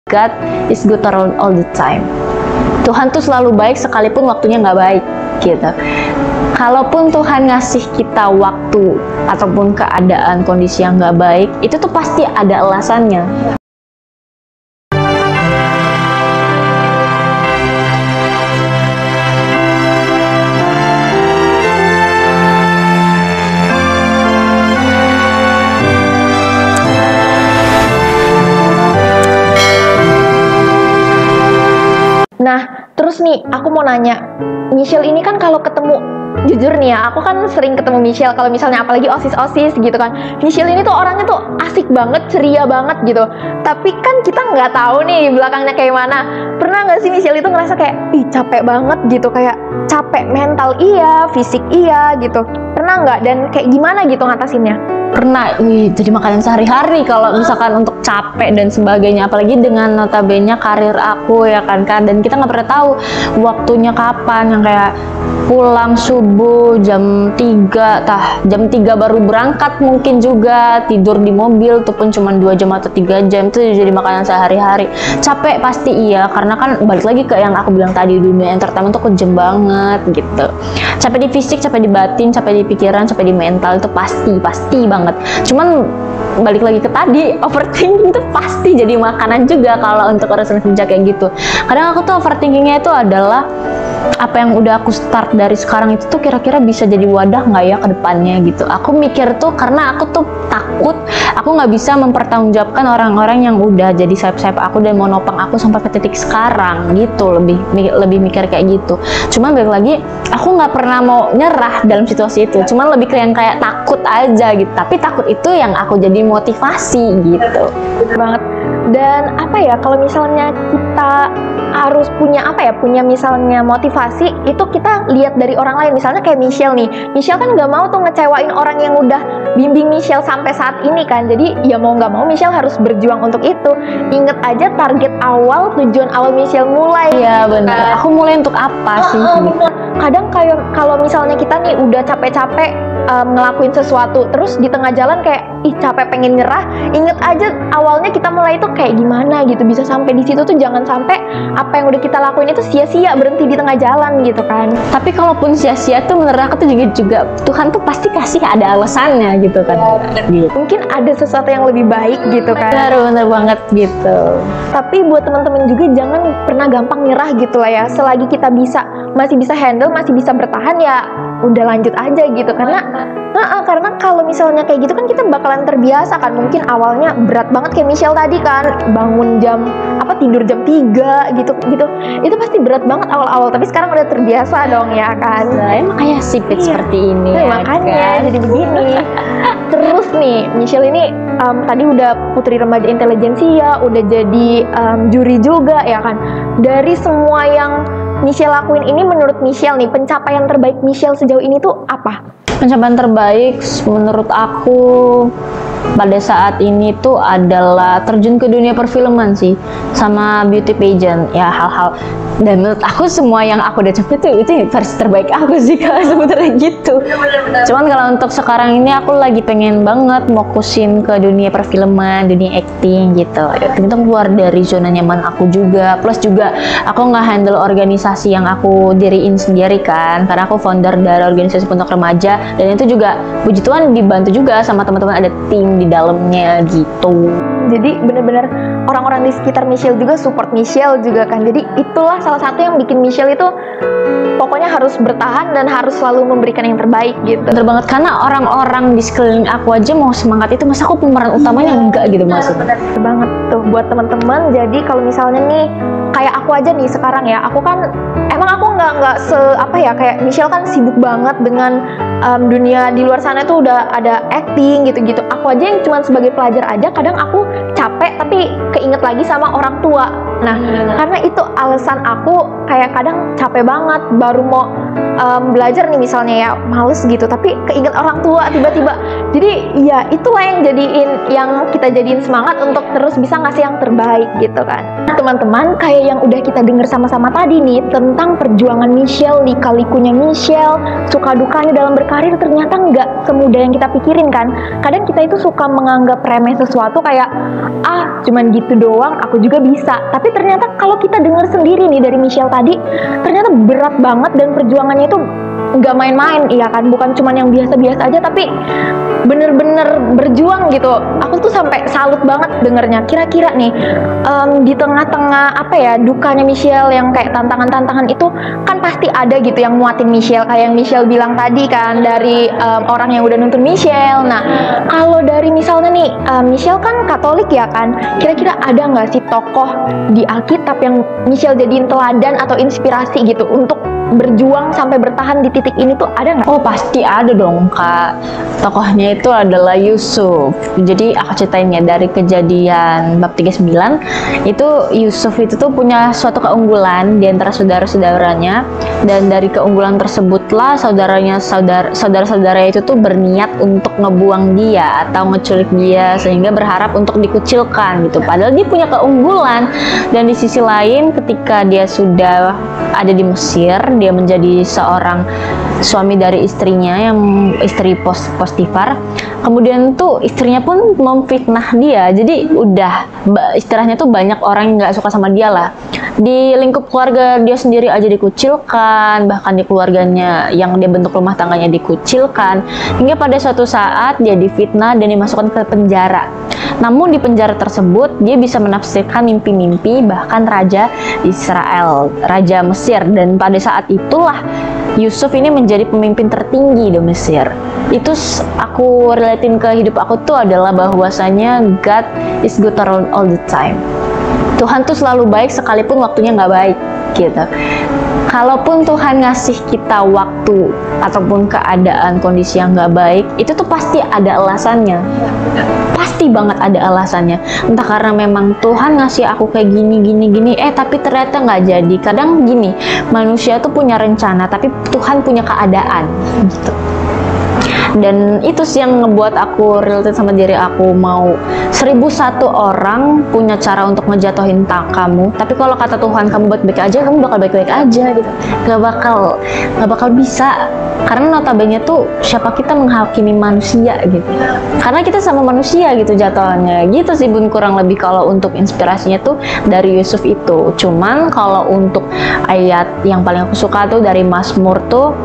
God is good all the time. Tuhan tuh selalu baik sekalipun waktunya nggak baik gitu. Kalaupun Tuhan ngasih kita waktu ataupun keadaan kondisi yang nggak baik, itu tuh pasti ada alasannya. Nah, terus nih, aku mau nanya, Michelle ini kan kalau ketemu, jujur nih ya, aku kan sering ketemu Michelle, kalau misalnya apalagi OSIS gitu kan, Michelle ini tuh orangnya tuh asik banget, ceria banget gitu, tapi kan kita nggak tahu nih belakangnya kayak mana. Pernah nggak sih Michelle itu ngerasa kayak, ih capek banget gitu, kayak capek mental iya, fisik iya gitu, pernah nggak? Dan kayak gimana gitu ngatasinnya? Pernah, jadi makanan sehari-hari kalau misalkan untuk capek dan sebagainya, apalagi dengan notabene karir aku ya kan, dan kita nggak pernah tahu waktunya kapan, yang kayak pulang subuh jam 3, jam 3 baru berangkat, mungkin juga tidur di mobil tuh pun cuma 2 jam atau 3 jam, itu jadi makanan sehari-hari. Capek pasti iya, karena kan balik lagi ke yang aku bilang tadi, dunia entertainment tuh kejam banget gitu. Capek di fisik, capek di batin, capek di pikiran, capek di mental, itu pasti banget. Cuman balik lagi ke tadi, overthinking itu pasti jadi makanan juga kalau untuk urusan kerja kayak gitu. Kadang aku tuh overthinkingnya itu adalah apa yang udah aku start dari sekarang itu tuh kira-kira bisa jadi wadah nggak ya ke depannya gitu. Aku mikir tuh karena aku tuh takut aku nggak bisa mempertanggungjawabkan orang-orang yang udah jadi sayap-sayap aku dan mau nopang aku sampai ke titik sekarang gitu. Lebih mikir kayak gitu. Cuman balik lagi, aku nggak pernah mau nyerah dalam situasi itu. Cuman lebih ke yang kayak takut aja gitu. Tapi takut itu yang aku jadi motivasi gitu. Bener banget. Dan apa ya, kalau misalnya kita harus punya punya misalnya motivasi, itu kita lihat dari orang lain. Misalnya kayak Michelle nih, Michelle kan nggak mau tuh ngecewain orang yang udah bimbing Michelle sampai saat ini kan. Jadi ya mau nggak mau Michelle harus berjuang untuk itu. Ingat aja target awal, tujuan awal Michelle mulai. Iya benar. Aku mulai untuk apa sih? Kadang kayak kalau misalnya kita nih udah capek-capek ngelakuin sesuatu, terus di tengah jalan kayak ih capek pengen nyerah, inget aja awalnya kita mulai itu kayak gimana gitu, bisa sampai di situ tuh. Jangan sampai apa yang udah kita lakuin itu sia-sia, berhenti di tengah jalan gitu kan. Tapi kalaupun sia-sia tuh menurut aku tuh juga Tuhan tuh pasti kasih ada alasannya gitu kan. Gitu. Mungkin ada sesuatu yang lebih baik gitu kan. Bener banget gitu. Tapi buat teman-teman juga jangan pernah gampang nyerah gitu lah ya. Selagi kita masih bisa handle, masih bisa bertahan, ya udah lanjut aja gitu. Karena kalau misalnya kayak gitu kan kita bakalan terbiasa kan. Mungkin awalnya berat banget kayak Michelle tadi kan, bangun tidur jam 3 gitu. Itu pasti berat banget awal-awal, tapi sekarang udah terbiasa dong ya kan. Makanya sipit seperti ini. Makanya kan? Jadi begini. Terus nih, Michelle ini tadi udah Putri Remaja Intelijensia, udah jadi juri juga ya kan. Dari semua yang Michelle lakuin ini, menurut Michelle nih, pencapaian terbaik Michelle sejauh ini tuh apa? Pencapaian terbaik menurut aku pada saat ini tuh adalah terjun ke dunia perfilman sih, sama beauty pageant ya, hal-hal. Dan menurut aku semua yang aku udah capai tuh itu versi terbaik aku sih kalau sebenarnya gitu. Cuman kalau untuk sekarang ini aku lagi pengen banget fokusin ke dunia perfilman, dunia acting gitu. Itu keluar dari zona nyaman aku juga. Plus juga aku nggak handle organisasi yang aku diriin sendiri kan, karena aku founder dari organisasi untuk remaja, dan itu juga puji Tuhan dibantu juga sama teman-teman, ada tim di dalamnya gitu. Jadi bener-bener orang-orang di sekitar Michelle juga support Michelle juga kan. Jadi itulah salah satu yang bikin Michelle itu pokoknya harus bertahan dan harus selalu memberikan yang terbaik gitu. Bener banget, karena orang-orang di sekeliling aku aja mau semangat itu, masa aku pemeran utamanya enggak gitu maksudnya. Bener banget tuh buat teman-teman. Jadi kalau misalnya nih kayak aku aja nih sekarang ya, aku kan emang aku nggak kayak Michelle kan sibuk banget dengan dunia di luar sana tuh udah ada acting gitu-gitu. Aku aja yang cuma sebagai pelajar aja kadang aku capek tapi keinget lagi sama orang tua. Nah, karena itu alasan aku kayak kadang capek banget, baru mau belajar nih misalnya ya males gitu, tapi keinget orang tua tiba-tiba. Jadi ya itulah yang kita jadiin semangat untuk terus bisa ngasih yang terbaik gitu kan. Teman-teman, kayak yang udah kita dengar sama-sama tadi nih tentang perjuangan Michelle, lika-likunya Michelle, suka dukanya dalam berkarir, ternyata nggak semudah yang kita pikirin kan. Kadang kita itu suka menganggap remeh sesuatu kayak cuman gitu doang, aku juga bisa. Tapi ternyata kalau kita dengar sendiri nih dari Michelle tadi, ternyata berat banget dan perjuangannya itu nggak main-main, iya kan? Bukan cuman yang biasa-biasa aja, tapi bener-bener berjuang gitu. Aku tuh sampai salut banget dengernya. Kira-kira nih di tengah-tengah dukanya Michelle yang kayak tantangan-tantangan itu kan pasti ada gitu yang muatin Michelle, kayak yang Michelle bilang tadi kan, dari orang yang udah nuntun Michelle. Nah, kalau dari misalnya nih Michelle kan Katolik ya kan, kira-kira ada nggak sih tokoh di Alkitab yang Michelle jadiin teladan atau inspirasi gitu untuk berjuang sampai bertahan di titik ini tuh, ada nggak? Oh pasti ada dong Kak. Tokohnya itu adalah Yusuf. Jadi aku ceritain ya, dari Kejadian bab 39 itu Yusuf itu tuh punya suatu keunggulan di antara saudara-saudaranya, dan dari keunggulan tersebutlah saudara-saudaranya itu tuh berniat untuk ngebuang dia atau ngeculik dia, sehingga berharap untuk dikucilkan gitu. Padahal dia punya keunggulan. Dan di sisi lain, ketika dia sudah ada di Mesir, dia menjadi seorang suami dari istrinya, yang istri Potifar. Kemudian tuh istrinya pun memfitnah dia. Jadi udah istilahnya tuh banyak orang yang nggak suka sama dia lah. Di lingkup keluarga dia sendiri aja dikucilkan, bahkan di keluarganya yang dia bentuk rumah tangganya dikucilkan, hingga pada suatu saat dia difitnah dan dimasukkan ke penjara. Namun di penjara tersebut dia bisa menafsirkan mimpi-mimpi bahkan Raja Israel, Raja Mesir, dan pada saat itulah Yusuf ini menjadi pemimpin tertinggi di Mesir. Itu aku relatin ke hidup aku tuh adalah bahwasanya God is good around all the time. Tuhan tuh selalu baik sekalipun waktunya nggak baik gitu. Kalaupun Tuhan ngasih kita waktu ataupun keadaan kondisi yang nggak baik, itu tuh pasti ada alasannya. Pasti banget ada alasannya. Entah karena memang Tuhan ngasih aku kayak gini, tapi ternyata nggak jadi. Kadang gini, manusia tuh punya rencana, tapi Tuhan punya keadaan gitu. Dan itu sih yang ngebuat aku related sama diri aku, mau 1001 orang punya cara untuk ngejatuhin kamu, tapi kalau kata Tuhan kamu baik-baik aja, kamu bakal baik-baik aja gitu. Gak bakal bisa, karena notabene tuh siapa kita menghakimi manusia gitu, karena kita sama manusia gitu jatuhnya gitu sih Bun, kurang lebih kalau untuk inspirasinya tuh dari Yusuf itu. Cuman kalau untuk ayat yang paling aku suka tuh dari Mazmur tuh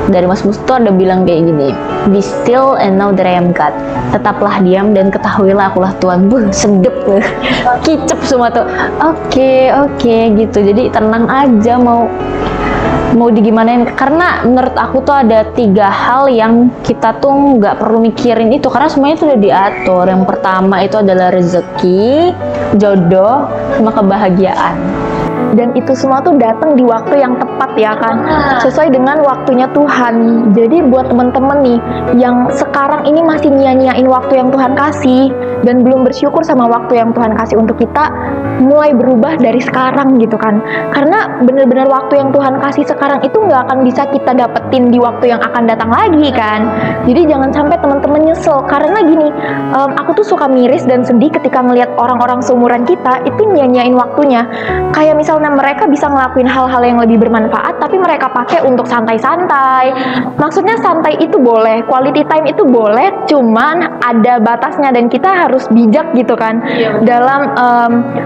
ada bilang kayak gini, be still and know that I am God. Tetaplah diam dan ketahuilah akulah Tuhan. Sedep kicep semua tuh. Oke gitu. Jadi tenang aja, mau digimanain. Karena menurut aku tuh ada 3 hal yang kita tuh nggak perlu mikirin itu, karena semuanya tuh udah diatur. Yang pertama itu adalah rezeki, jodoh, sama kebahagiaan. Dan itu semua tuh datang di waktu yang tepat ya kan, sesuai dengan waktunya Tuhan. Jadi buat temen-temen nih yang sekarang ini masih nyanyain waktu yang Tuhan kasih dan belum bersyukur sama waktu yang Tuhan kasih untuk kita, mulai berubah dari sekarang gitu kan. Karena bener-bener waktu yang Tuhan kasih sekarang itu nggak akan bisa kita dapetin di waktu yang akan datang lagi kan. Jadi jangan sampai teman-teman nyesel. Karena gini, aku tuh suka miris dan sedih ketika ngelihat orang-orang seumuran kita itu nyanyain waktunya. Kayak misalnya mereka bisa ngelakuin hal-hal yang lebih bermanfaat, tapi mereka pakai untuk santai-santai. Maksudnya santai itu boleh, quality time itu boleh, cuman ada batasnya dan kita harus bijak gitu kan dalam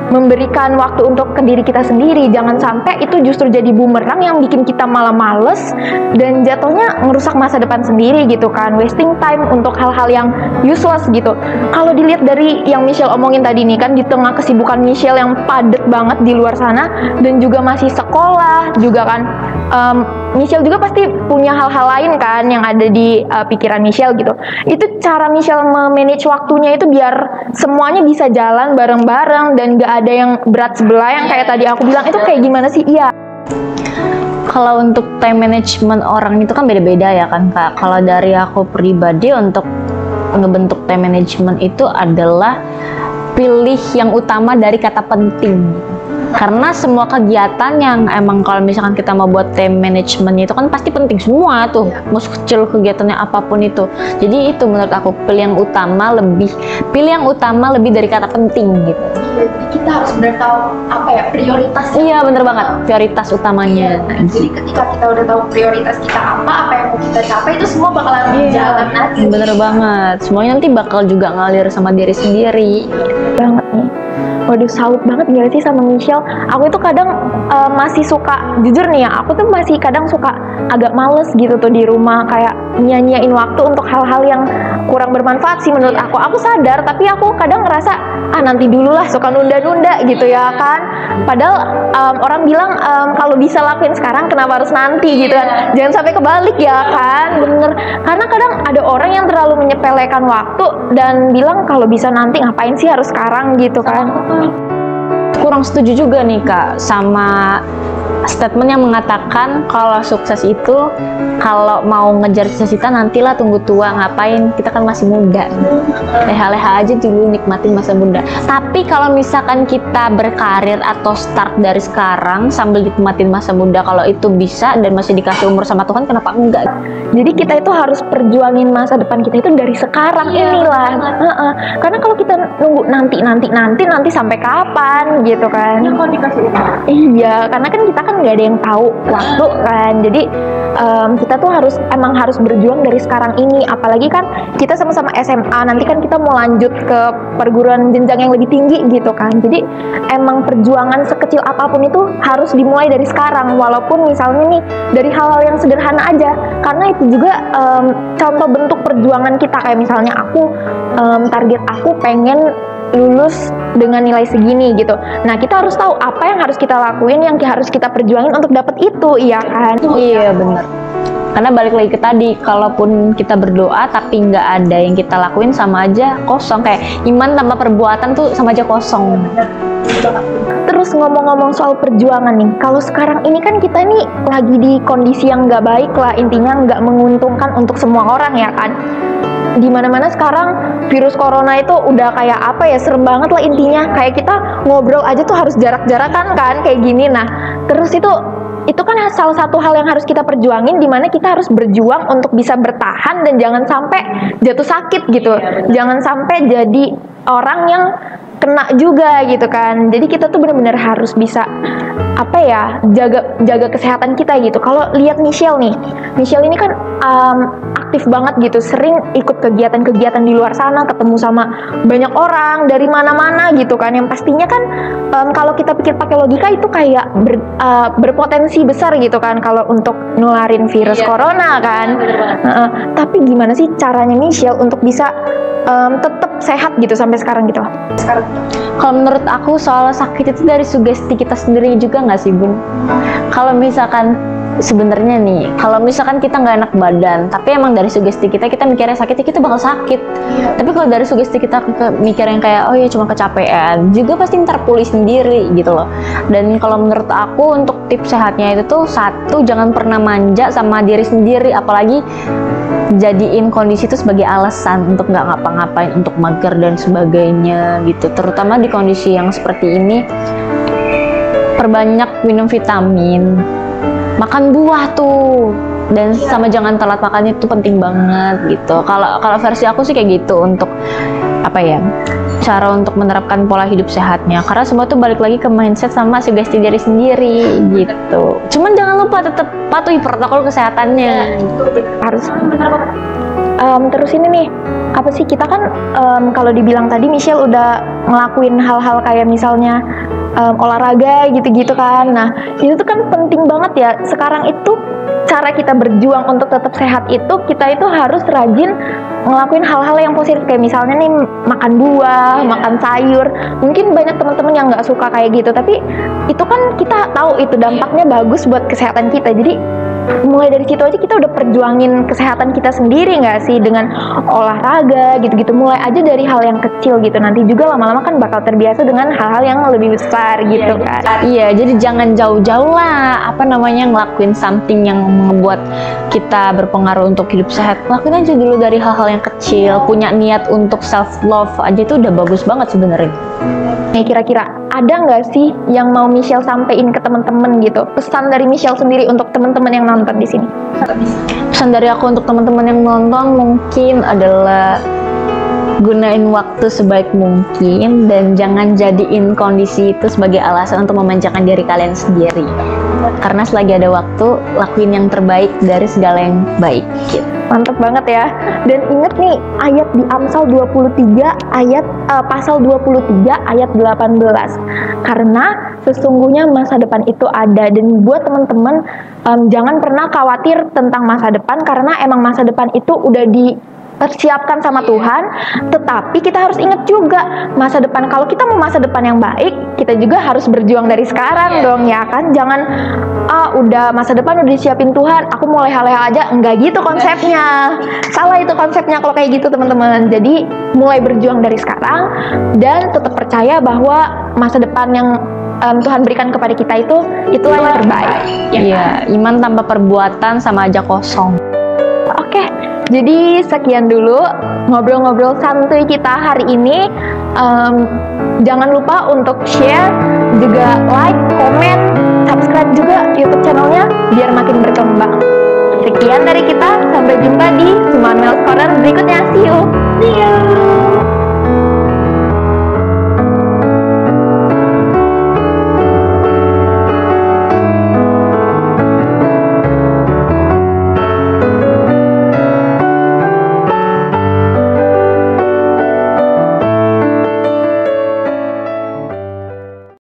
memberikan waktu untuk ke diri kita sendiri. Jangan sampai itu justru jadi bumerang yang bikin kita malah males dan jatuhnya ngerusak masa depan sendiri gitu kan, wasting time untuk hal-hal yang useless gitu. Kalau dilihat dari yang Michelle omongin tadi nih kan, di tengah kesibukan Michelle yang padat banget di luar sana dan juga masih sekolah juga kan, Michelle juga pasti punya hal-hal lain kan yang ada di pikiran Michelle gitu. Itu cara Michelle memanage waktunya itu biar semuanya bisa jalan bareng-bareng dan gak ada yang berat sebelah yang kayak tadi aku bilang. Itu kayak gimana sih? Iya. Kalau untuk time management orang itu kan beda-beda ya kan Kak. Kalau dari aku pribadi untuk ngebentuk time management itu adalah pilih yang utama dari kata penting. Karena semua kegiatan yang emang kalau misalkan kita mau buat time management itu kan pasti penting semua tuh, mau kecil kegiatannya apapun itu. Jadi itu menurut aku pilih yang utama lebih dari kata penting gitu. Iya, jadi kita harus benar tahu apa ya prioritas. Iya bener banget, prioritas utamanya. Jadi ketika kita udah tahu prioritas kita apa yang mau kita capai, itu semua bakalan berjalan aja. Bener banget, semuanya nanti bakal juga ngalir sama diri sendiri. Banget nih. Waduh, salut banget gak sih sama Michelle. Aku itu kadang masih suka, jujur nih ya, aku tuh masih kadang suka agak males gitu tuh di rumah, kayak nyanyain waktu untuk hal-hal yang kurang bermanfaat sih menurut aku. Aku sadar, tapi aku kadang ngerasa nanti dulu lah, suka nunda-nunda gitu ya kan. Padahal orang bilang kalau bisa lakuin sekarang kenapa harus nanti gitu kan. Jangan sampai kebalik ya kan, bener. Karena kadang ada orang yang terlalu menyepelekan waktu dan bilang kalau bisa nanti, ngapain sih harus sekarang gitu kan. Kurang setuju juga nih Kak sama statement yang mengatakan kalau sukses itu, kalau mau ngejar cita-cita nantilah tunggu tua, ngapain, kita kan masih muda, leha-leha aja dulu, nikmatin masa muda. Tapi kalau misalkan kita berkarir atau start dari sekarang sambil nikmatin masa muda, kalau itu bisa dan masih dikasih umur sama Tuhan, kenapa enggak? Jadi kita itu harus perjuangin masa depan kita itu dari sekarang inilah. Karena kalau kita nunggu nanti sampai kapan gitu kan? Kalau dikasih umur. Iya, karena kan kita kan nggak ada yang tahu waktu kan. Jadi kita tuh emang harus berjuang dari sekarang ini. Apalagi kan kita sama-sama SMA, nanti kan kita mau lanjut ke perguruan jenjang yang lebih tinggi gitu kan. Jadi emang perjuangan sekecil apapun itu harus dimulai dari sekarang. Walaupun misalnya nih dari hal-hal yang sederhana aja. Karena itu juga contoh bentuk perjuangan kita. Kayak misalnya aku target aku pengen lulus dengan nilai segini gitu. Nah, kita harus tahu apa yang harus kita lakuin, yang harus kita perjuangin untuk dapat itu, iya kan? Iya bener. Karena balik lagi ke tadi, kalaupun kita berdoa tapi nggak ada yang kita lakuin, sama aja kosong. Kayak iman tanpa perbuatan tuh sama aja kosong. Terus ngomong-ngomong soal perjuangan nih, kalau sekarang ini kan kita nih lagi di kondisi yang nggak baik lah, intinya nggak menguntungkan untuk semua orang ya kan. Di mana-mana sekarang virus corona itu udah kayak apa ya, serem banget lah intinya. Kayak kita ngobrol aja tuh harus jarak-jarakan kan kayak gini. Nah, terus itu kan salah satu hal yang harus kita perjuangin, dimana kita harus berjuang untuk bisa bertahan dan jangan sampai jatuh sakit gitu. Jangan sampai jadi orang yang kena juga gitu kan. Jadi kita tuh benar-benar harus bisa jaga kesehatan kita gitu. Kalau lihat Michelle nih, Michelle ini kan aktif banget gitu, sering ikut kegiatan-kegiatan di luar sana, ketemu sama banyak orang dari mana-mana gitu kan. Yang pastinya kan kalau kita pikir pakai logika itu kayak berpotensi besar gitu kan kalau untuk nularin virus corona kan. Tapi gimana sih caranya Michelle untuk bisa tetap sehat gitu sampai sekarang gitu? Kalau menurut aku soal sakit itu dari sugesti kita sendiri juga nggak sih Bun? Kalau misalkan sebenarnya nih, kalau misalkan kita nggak enak badan, tapi emang dari sugesti kita mikirnya sakit, ya kita bakal sakit. Tapi kalau dari sugesti kita mikir yang kayak oh ya cuma kecapean, juga pasti ntar pulih sendiri gitu loh. Dan kalau menurut aku untuk tips sehatnya itu tuh, satu, jangan pernah manja sama diri sendiri, apalagi jadiin kondisi itu sebagai alasan untuk nggak ngapa-ngapain, untuk mager dan sebagainya gitu. Terutama di kondisi yang seperti ini, perbanyak minum vitamin, makan buah tuh, dan sama jangan telat makannya, itu penting banget gitu. Kalau versi aku sih kayak gitu untuk cara untuk menerapkan pola hidup sehatnya, karena semua tuh balik lagi ke mindset sama sugesti diri sendiri gitu. Cuman jangan lupa tetap patuhi protokol kesehatannya. Harus. Terus ini nih, apa sih kita kan kalau dibilang tadi Michelle udah ngelakuin hal-hal kayak misalnya olahraga gitu-gitu kan. Nah, itu tuh kan penting banget ya. Sekarang itu cara kita berjuang untuk tetap sehat itu, kita itu harus rajin ngelakuin hal-hal yang positif. Kayak misalnya nih makan buah, makan sayur. Mungkin banyak teman-teman yang nggak suka kayak gitu, tapi itu kan kita tahu itu dampaknya bagus buat kesehatan kita. Jadi mulai dari situ aja kita udah perjuangin kesehatan kita sendiri nggak sih, dengan olahraga gitu-gitu. Mulai aja dari hal yang kecil gitu, nanti juga lama-lama kan bakal terbiasa dengan hal-hal yang lebih besar gitu kan. Iya, jadi jangan jauh-jauh lah ngelakuin something yang membuat kita berpengaruh untuk hidup sehat. Lakuin aja dulu dari hal-hal yang kecil. Punya niat untuk self love aja itu udah bagus banget sebenarnya. Nih, kira-kira ada nggak sih yang mau Michelle sampein ke teman-teman gitu? Pesan dari Michelle sendiri untuk teman-teman yang nonton di sini. Pesan dari aku untuk teman-teman yang nonton mungkin adalah gunain waktu sebaik mungkin dan jangan jadiin kondisi itu sebagai alasan untuk memanjakan diri kalian sendiri. Karena selagi ada waktu, lakuin yang terbaik dari segala yang baik gitu. Mantep banget ya. Dan inget nih ayat di Amsal 23 pasal 23 ayat 18. Karena sesungguhnya masa depan itu ada, dan buat teman-teman jangan pernah khawatir tentang masa depan, karena emang masa depan itu udah dipersiapkan sama Tuhan. Tetapi kita harus ingat juga masa depan, kalau kita mau masa depan yang baik, kita juga harus berjuang dari sekarang dong ya kan. Jangan udah masa depan udah disiapin Tuhan, aku mulai hal-hal aja. Enggak gitu konsepnya. Salah itu konsepnya kalau kayak gitu teman-teman. Jadi mulai berjuang dari sekarang dan tetap percaya bahwa masa depan yang Tuhan berikan kepada kita itulah yang terbaik. Iya, iman tanpa perbuatan sama aja kosong. Oke, jadi sekian dulu ngobrol-ngobrol santuy kita hari ini. Jangan lupa untuk share, juga like, komen, subscribe juga YouTube channelnya biar makin berkembang. Sekian dari kita, sampai jumpa di Suman Mel's Corner berikutnya. See you!